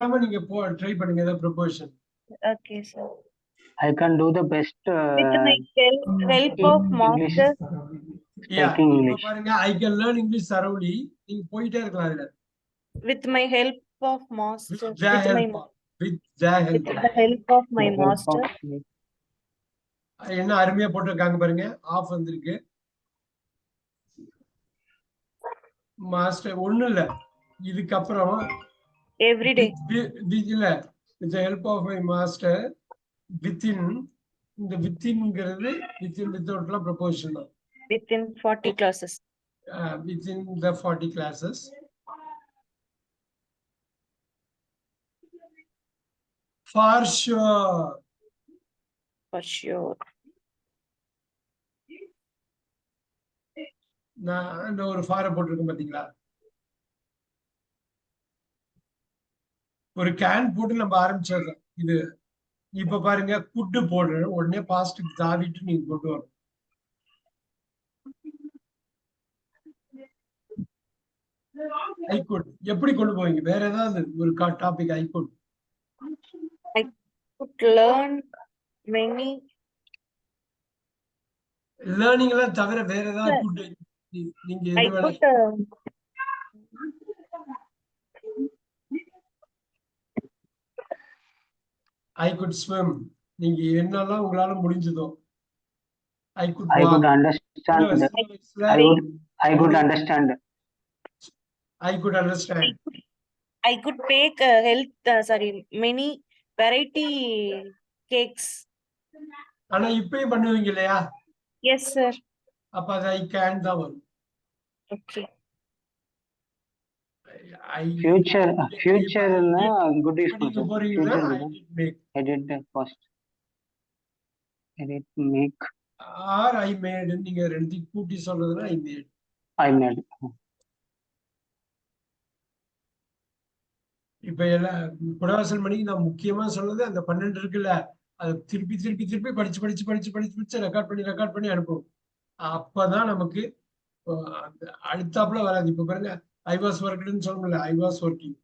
நீங்க ட்ரை பண்ணுங்க ஏதாவது proportion. Okay, sir. I can do the best With my help of English master. speaking இப்ப English. பாருங்க I can learn English thoroughly. நீங்க போயிட்டே இருக்கலாம் இதுல. With my help of master. With the help With the help of my The help master. of என்ன அருமையா போட்டிருக்காங்க பாருங்க. ஆஃப் வந்திருக்கு. மாஸ்டர் ஒண்ணும் இல்ல. இதுக்கப்புறம் Every day. இல்ல with the help of my master within இந்த வித்தின்ங்கிறது வித்தின் வித்தவுட்லாம் ப்ரொபோஷன் தான். Within 40 classes. Within the 40 classes. For sure. For sure. நான் ஒரு ஃபார போட்டிருக்கேன் பாத்தீங்களா? ஒரு கேன் போட்டு நம்ம ஆரம்பிச்சது இது. இப்ப பாருங்க குட்டு போடுறேன் உடனே பாஸ்டுக்கு தாவிட்டு நீங்க கொண்டு வரணும். ஐ குட் எப்படி கொண்டு போவீங்க? வேற ஏதாவது ஒரு topic I could. I could learn many. Learning எல்லாம் தவிர வேற ஏதாவது குட் நீங்க I எது வேணா could I could swim. நீங்க என்னெல்லாம் உங்களால முடிஞ்சதோ. I could understand. I could understand. I could understand. I could bake many variety cakes. ஆனா இப்பயும் பண்ணுவீங்க இல்லையா? Yes, sir. அப்ப அது I can தான் வரும். Okay. Future na good is நீங்க போறீங்கன்னா I did first. I did make. Or I made. நீங்க ரெண்டு கூட்டி சொல்றதுன்னா I made. இப்ப எல்லாம் குடவாசல் மணிக்கு நான் முக்கியமா சொன்னது அந்த 12 இருக்குல்ல, அதை திருப்பி திருப்பி திருப்பி படிச்சு ரெக்கார்ட் பண்ணி அனுப்புவோம். அப்பதான் நமக்கு அடுத்தாப்புல வராது. இப்ப பாருங்க ஐ வாஸ் ஒர்க்டுன்னு சொல்ல முடியல, ஐ வாஸ் ஒர்க்கிங்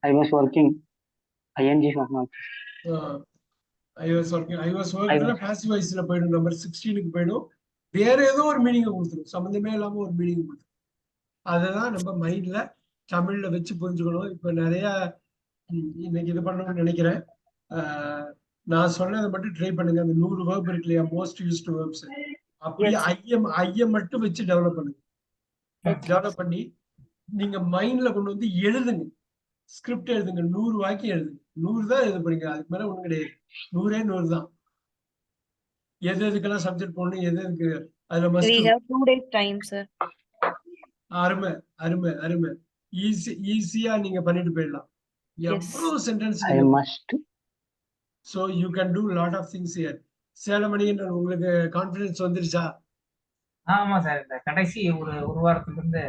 பாசிவ் வாய்ஸ்ல போயிடும். நம்பர் 16க்கு போயிடும். வேற ஏதோ ஒரு மீனிங் கொடுத்துரும், சம்பந்தமே இல்லாம ஒரு மீனிங் கொடுத்துரும். அததான் நம்ம மைண்ட்ல தமிழ்ல வச்சு புரிஞ்சுக்கணும். இப்ப நிறைய இன்னைக்கு இது பண்ணணும்னு நினைக்கிறேன். நான் சொன்னதை மட்டும் ட்ரை பண்ணுங்க. அந்த 100 வேர்ப் இருக்கு இல்லையா, மோஸ்ட் யூஸ்டு வேர்ப்ஸ், அப்படியே ஐயம் மட்டும் வச்சு டெவலப் பண்ணுங்க. டெவலப் பண்ணி நீங்க மைண்ட்ல கொண்டு வந்து எழுதுங்க. ஸ்கிரிப்ட் எழுதுங்க. 100 வாக்கியம் எழுதுங்க. 100 தான் எழுத போறீங்க, அதுக்கு மேல ஒண்ணும் கிடையாது. 100 தான். எது எதுக்கெல்லாம் சப்ஜெக்ட் போடணும், எது எதுக்கு அதுல We have 2 days time, sir. அருமை அருமை அருமை. ஈஸியா நீங்க பண்ணிட்டு போயிடலாம். எவ்வளவு sentence I must. So you can do lot of things here. சேலமணியன் உங்களுக்கு கான்ஃபிடன்ஸ் வந்துருச்சா? ஆமா சார், இந்த கடைசி ஒரு வாரத்துல இருந்து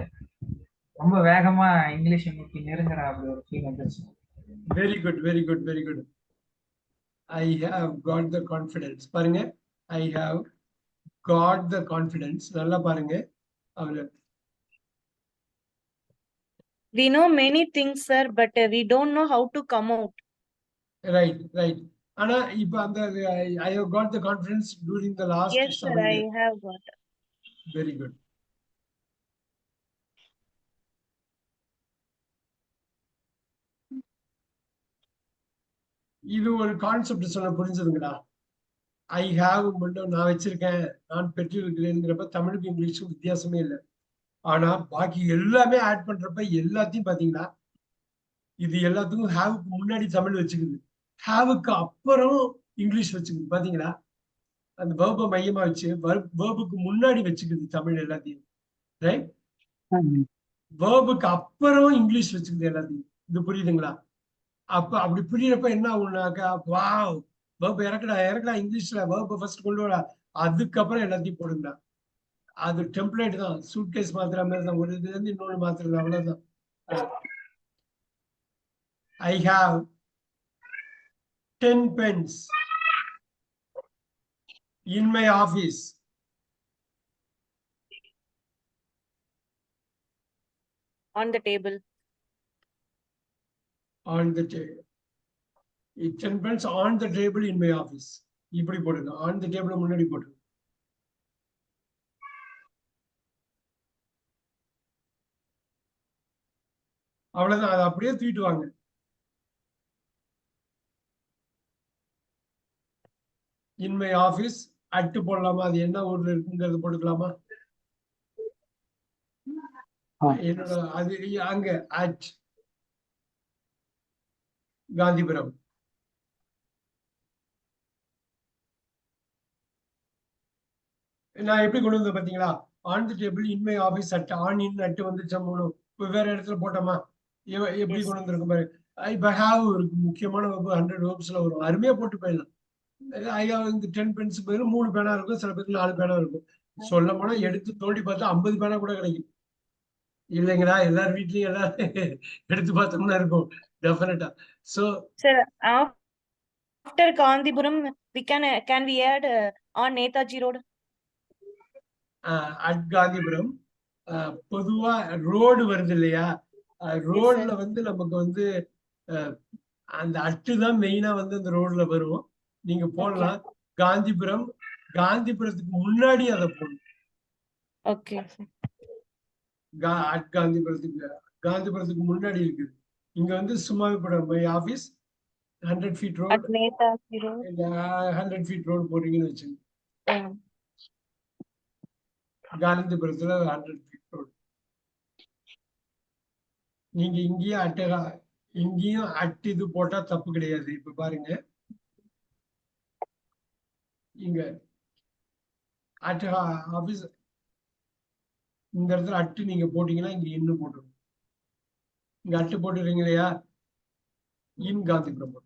ரொம்ப வேகமா இங்கிலீஷ் நோக்கி நெருங்குற அப்படி ஒரு ஃபீல் வந்துருச்சு. Very good very good very good. I have got the confidence. பாருங்க, I have got the confidence. நல்லா பாருங்க. அவரு We know many things, sir, but we don't know how to come out. Right right. ஆனா இப்ப அந்த ஐ have got the confidence during the last. Yes, sir, I have got. Very good. இது ஒரு concept சொல்ல புரிஞ்சதுங்களா? I have மட்டும் நான் வச்சிருக்கேன், நான் பெற்றிருக்கிறேங்கிறப்ப தமிழுக்கு இங்கிலீஷும் வித்தியாசமே இல்லை. ஆனா பாக்கி எல்லாமே ஆட் பண்றப்ப எல்லாத்தையும் பாத்தீங்கன்னா இது எல்லாத்துக்கும் ஹாவுக்கு முன்னாடி தமிழ் வச்சுக்குது, ஹாவுக்கு அப்புறம் இங்கிலீஷ் வச்சுக்குது. பாத்தீங்களா? அந்த வேர்பை மையமா வச்சு வேர்புக்கு முன்னாடி வச்சுக்குது தமிழ் எல்லாத்தையும். ரைட்? வேர்புக்கு அப்புறம் இங்கிலீஷ் வச்சுக்குது எல்லாத்தையும். இது புரியுதுங்களா? அப்ப அப்படி புரியறப்ப என்ன ஆகும்னாக்கா, வாவ் வேர்பு இறக்கடா இங்கிலீஷ்ல வேர்பை ஃபர்ஸ்ட் கொண்டு வரா, அதுக்கப்புறம் எல்லாத்தையும் போடுங்களா. அது டெம்ப்ளேட் தான், சூட்கேஸ் மாத்திர மாதிரி தான். ஒரு இதுல இருந்து இன்னொன்று மாத்திரம், அவ்வளவுதான். I have 10 pens in my office. On the table. On the table. 10 pence on the table in my office. இப்படி போடுங்க. on the table முன்னாடி போட்டுருங்க. அவ்வளவுதான். அதை அப்படியே தூக்கிட்டு வாங்க. in my office அட்டு போடலாமா? அது என்ன ஊர்ல இருக்குங்கிறது போட்டுக்கலாமா? என்னோட அது அங்க at காந்திபுரம். நான் எப்படி கொண்டு வந்தேன் பாத்தீங்களா? On the table in my office at on in at வந்துச்சா மூணும் வேற இடத்துல போட்டோமா? எப்படி கொண்டு வந்திருக்கும் பாரு. இப்ப ஹாவ் இருக்கு, முக்கியமான வகுப்பு 100 வேர்ப்ஸ்ல வரும். அருமையா போட்டு போயிடலாம். ஐ ஹாவ் இந்த 10 பென்ஸ் பதில் 3 பேனா இருக்கும், சில பேருக்கு 4 பேனா இருக்கும். சொல்ல போனா எடுத்து தோண்டி பார்த்தா 50 பேனா கூட கிடைக்கும். இல்லைங்களா? எல்லார் வீட்லயும் எல்லாரும் எடுத்து பார்த்தோம்னா இருக்கும் டெஃபினட்டா. So Sir, after Gandhipuram, can we add on Netaji Road? At Gandhipuram பொதுவா ரோடு வருது இல்லையா? ரோட்ல வந்து நமக்கு வந்து அந்த அட்டு தான் மெயினா வந்து அந்த ரோட்ல வரும். நீங்க போடலாம் காந்திபுரம். காந்திபுரத்துக்கு முன்னாடி அதை போடணும். Okay. அட் காந்திபுரத்துக்கு முன்னாடி இருக்குது. இங்க வந்து சும்மாவே போட my office 100 feet road. At Netaji Road. 100 feet road போடுறீங்கன்னு வச்சுங்க. காந்திபுரத்துல 100 feet road. நீங்க இங்கேயும் அட்டு இது போட்டா தப்பு கிடையாது. இப்ப பாருங்க, இங்க அட்டு ஆபீஸ் இந்த இடத்துல அட்டு நீங்க போட்டீங்கன்னா இங்க இன்னும் போட்டுருங்க. இங்க அட்டு போட்டுறீங்க இல்லையா? இன் காந்திபுரம் போட்டு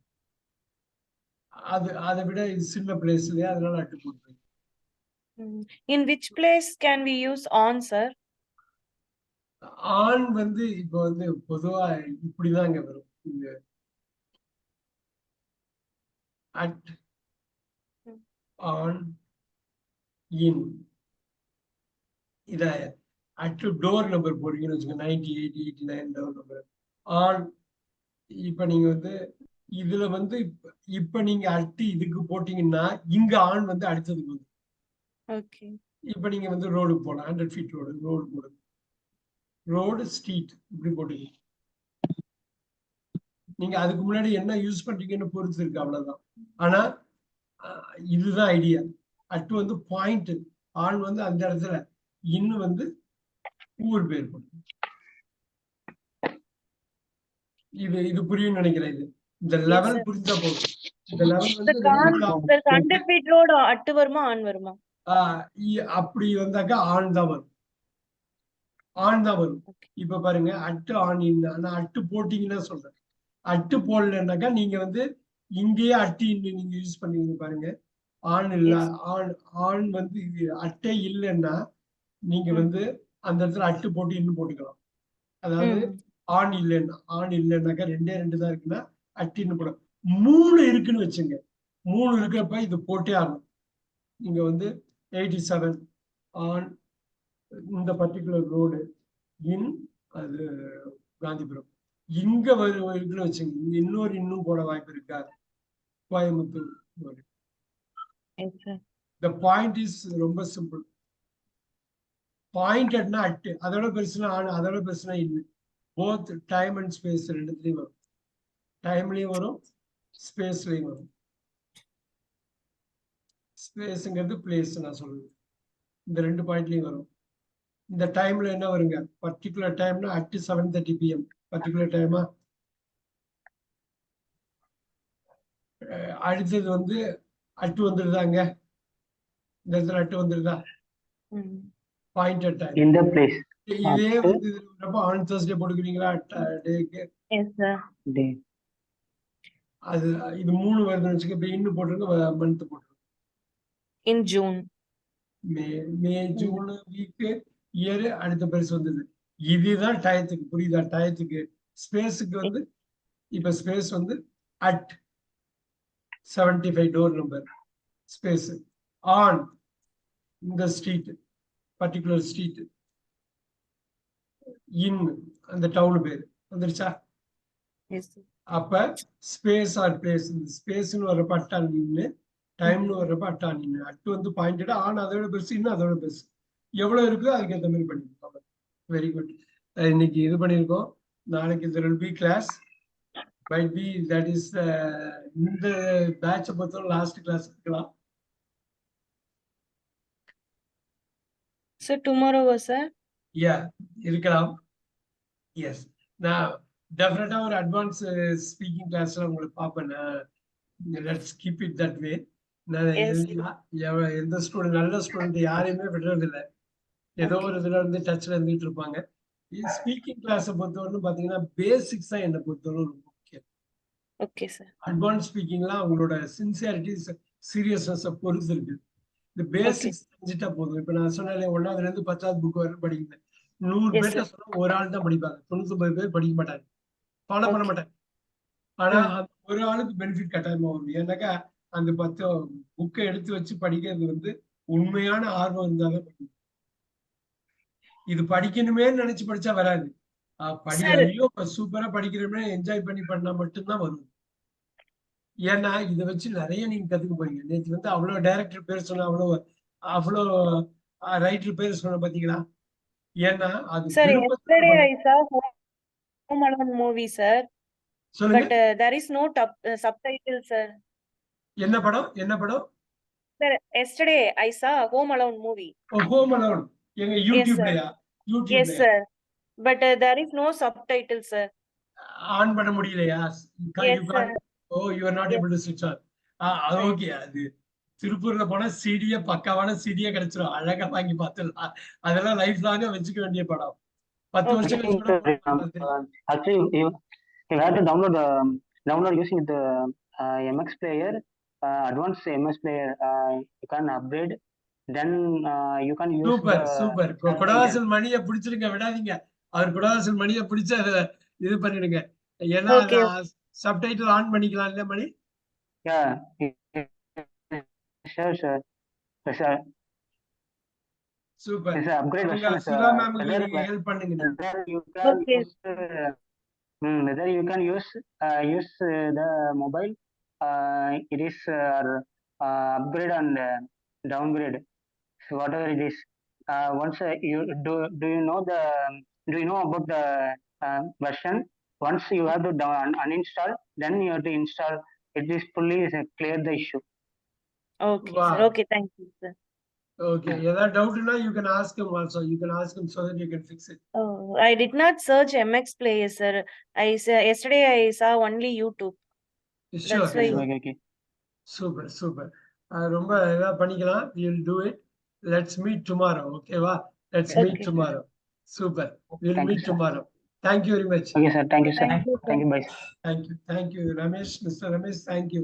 அதை விட இது சின்ன பிளேஸ் இல்லையா? அதனால அட்டு போட்டுருங்க. In which place can we use on, sir? ஆண் வந்து இப்ப வந்து பொதுவா இப்படிதான் இங்க வரும். இங்க அட் ஆன் இன் இத அட் டோர் நம்பர் போடுறீங்கன்னு வச்சுக்கோங்க. 98, 89 டோர் நம்பர் ஆன். இப்ப நீங்க வந்து இதுல வந்து இப்ப நீங்க அட்டு இதுக்கு போட்டீங்கன்னா இங்க ஆண் வந்து அடுத்ததுக்கு வந்து. இப்ப நீங்க வந்து ரோடுக்கு போலாம். 100 feet ரோடு போடுங்க. ரோடு ஸ்ட்ரீட் இப்படி போட்டுங்க. நீங்க அதுக்கு முன்னாடி என்ன யூஸ் பண்றீங்கன்னு பொறுத்து இருக்கு, அவ்வளவுதான். ஆனா இதுதான் ஐடியா. அட்டு வந்து பாயிண்ட், ஆண் வந்து அந்த இடத்துல, இன்னும் வந்து ஊர் பேர் போட்டு. இது புரியும் நினைக்கிறேன். இந்த லெவல் புரிஞ்சா போதும். இந்த லெவல் வந்து 100 feet road அட்டு வருமா ஆண் வருமா? அப்படி வந்தாக்கா ஆண் தான் வரும். ஆண் தான் வரும். இப்ப பாருங்க, அட்டு ஆண் நான் அட்டு போட்டீங்கன்னா சொல்றேன். அட்டு போடலன்னாக்கா நீங்க வந்து இங்கேயே அட்டு இன்னும் நீங்க யூஸ் பண்ணீங்க பாருங்க. ஆண் இல்ல, ஆண் வந்து இது அட்டை இல்லைன்னா நீங்க வந்து அந்த இடத்துல அட்டு போட்டு இன்னும் போட்டுக்கலாம். அதாவது ஆண் இல்லைன்னாக்கா 2 தான் இருக்குன்னா அட்டு இன்னும் போட. 3 இருக்குன்னு வச்சுங்க. 3 இருக்கிறப்ப இது போட்டே ஆகணும். இங்க வந்து 87 ஆன் இந்த பர்டிகுலர் ரோடு இன் அது காந்திபுரம். இங்க இருக்குன்னு வச்சுங்க. இங்க இன்னும் போட வாய்ப்பு இருக்காது. கோயம்புத்தூர். The point is ரொம்ப சிம்பிள். பாயிண்டட்னா அட்டு, அதோட பெருசுனா ஆண், அதோட பெருசுனா இல்லை. போத் டைம் அண்ட் ஸ்பேஸ் ரெண்டுத்துலயும் வரும். டைம்லயும் வரும், ஸ்பேஸ்லயும் வரும். ஸ்பேஸ்ங்கிறது பிளேஸ் நான் சொல்லுவேன். இந்த 2 பாயிண்ட்லயும் வரும். இந்த டைம்ல என்ன வருங்க? பர்டிகுலர் டைம்னா அட் 7:30 PM. பர்டிகுலர் டைமா? அடுத்தது வந்து அட்டு வந்துருதாங்க. இந்த இடத்துல அட்டு வந்துருதா? Pointed time. In the place. இதே வந்து ஆன் Thursday போட்டுக்கிறீங்களா? டேக்கு அது இது 3 வருதுன்னு வச்சுக்க. இப்ப இன்னும் போட்டுருங்க, மந்த் போட்டுருங்க. In June. May June week year அடுத்த பெருசு வந்தது. இதுதான் டயத்துக்கு. புரியுதா? டயத்துக்கு. ஸ்பேஸுக்கு வந்து இப்ப ஸ்பேஸ் வந்து at 75 door number space. On இந்த ஸ்ட்ரீட், பர்டிகுலர் ஸ்ட்ரீட். இன் அந்த டவுன் பேர் வந்துருச்சா? அப்ப ஸ்பேஸ் ஆர் பிளேஸ், இந்த ஸ்பேஸ்னு வர்றப்ப அட்டானின்னு, டைம்னு வர்றப்ப அட்டானின்னு. அட்டு வந்து பாயிண்டடா, ஆன் அதோட பெருசு, இன்னும் அதோட பெருசு. எவ்வளவு இருக்குதோ அதுக்கு ஏற்ற மாதிரி பண்ணிருக்கோம். Very good. இன்னைக்கு இது பண்ணியிருக்கோம். நாளைக்கு there will be class. Might be that is இந்த பேட்சை பொறுத்தவரை லாஸ்ட் கிளாஸ் இருக்கலாம். Sir, tomorrow, sir? யா இருக்கலாம். எஸ், நான் டெஃபினட்டா ஒரு அட்வான்ஸ் ஸ்பீக்கிங் கிளாஸ்ல உங்களுக்கு பார்ப்பேன். Let's keep it that way. Yes. எந்த ஸ்டூடெண்ட், நல்ல ஸ்டூடெண்ட் யாரையுமே விடுறது இல்லை. ஏதோ ஒரு இதுல இருந்து டச்ல இருந்துட்டு இருப்பாங்க. ஸ்பீக்கிங் கிளாஸை பொறுத்தவரை பாத்தீங்கன்னா பேசிக்ஸ் தான் என்னை பொறுத்தவரை ரொம்ப முக்கியம். Okay, sir. அட்வான்ஸ் ஸ்பீக்கிங்லாம் அவங்களோட சின்சியாரிட்டி, சீரியஸ்னஸ் பொறுத்து இருக்கு. இந்த பேசிக்ஸ் தெரிஞ்சுட்டா போதும். இப்ப நான் சொன்னாலே 1ஆவதுல இருந்து 10வது புக் வரைக்கும் படிக்கிறேன். 100 Yes, பேர்ட்ட sir. சொன்னா ஒரு ஆள் தான் படிப்பாங்க, 99 பேர் படிக்க மாட்டாங்க, ஃபாலோ பண்ண Okay. மாட்டாங்க. ஆனா ம். அந்த ஒரு ஆளுக்கு பெனிஃபிட் கட்டாயமா வரும். ஏன்னாக்கா அந்த 10 புக்கை எடுத்து வச்சு படிக்கிறது வந்து உண்மையான ஆர்வம் இருந்தாலும் படிக்கும். இது படிக்கணுமே நினைச்சு படிச்சா வராது. Sir. ஐயோ சூப்பரா படிக்கிறோமே என்ஜாய் பண்ணி பண்ணா மட்டும்தான் வரும். ஏன்னா இதை வச்சு நிறைய நீங்க கத்துக்க போறீங்க. நேற்று வந்து அவ்வளவு டைரக்டர் பேர் சொன்ன, அவ்வளோ ரைட்டர் பேர் சொன்ன பாத்தீங்களா? ஏன்னா அது Sir, விருப்பத்துல yesterday பண்ண- I saw Home Alone movie, sir, சொல்லுங்க. but there is no subtitle, sir. என்ன படம்? என்ன படம்? Sir, yesterday I saw Home Alone movie. Home alone. எங்க Yes, sir. யூடியூப்லயா? Yes, யூடியூப்லயா? sir. But there is no subtitle, sir. On பண்ண முடியலையா? Yes, sir. You are not Yes. Able to ஸ்விட்ச் on. அது Right. Okay. அது திருப்பூர்ல போனா சிடிய பக்காவான சிடிய கிடைச்சிரும், அழகா வாங்கி பார்த்துடலாம். அதெல்லாம் லைஃப் லாங்க வச்சுக்க வேண்டிய படம். 10 Okay. வருஷம் கழிச்சு கூட பார்க்கலாம் தெரியும். Actually, you have to download using the MX player, advanced MX player. You can upgrade. Then you can use super the super. Kudavasal மணியை பிடிச்சிருங்க, விடாதீங்க. அவர் குடவாசல் மணியை பிடிச்சு அதை இது பண்ணிடுங்க. ஏன்னா Okay. சப்டைட்டில் ஆன் பண்ணிக்கலாம் இல்ல மணி? yeah. Sure, sir. Yes, sir. Super. It's an upgrade அவங்க version. சுதா மேமுக்கு நீங்க ஹெல்ப் பண்ணுங்க. Whether you can Okay. use, whether you can use the mobile, it is upgrade and downgrade. So whatever it is, once you do you know about the version? Once you have to uninstall, then you have to install. It is fully clear the issue. Okay, Wow. sir. Okay, thank you, sir. Okay. ஏதாவது டவுட்னா you can ask him also. You can ask him so that you can fix it. Oh, I did not search MX Player, sir. Yesterday I saw only YouTube. Sure. That's why. Okay. Super super. ரொம்ப இதா பண்ணிக்கலாம். We will do it. Let's meet tomorrow. ஓகேவா? Let's meet Okay. tomorrow. Super. We'll Thank you, meet sir. tomorrow. Thank you very much. Okay, sir. Thank you, sir. Thank you, sir. Thank you, bye. Thank you. Thank you, Ramesh. Mr. Ramesh, thank you.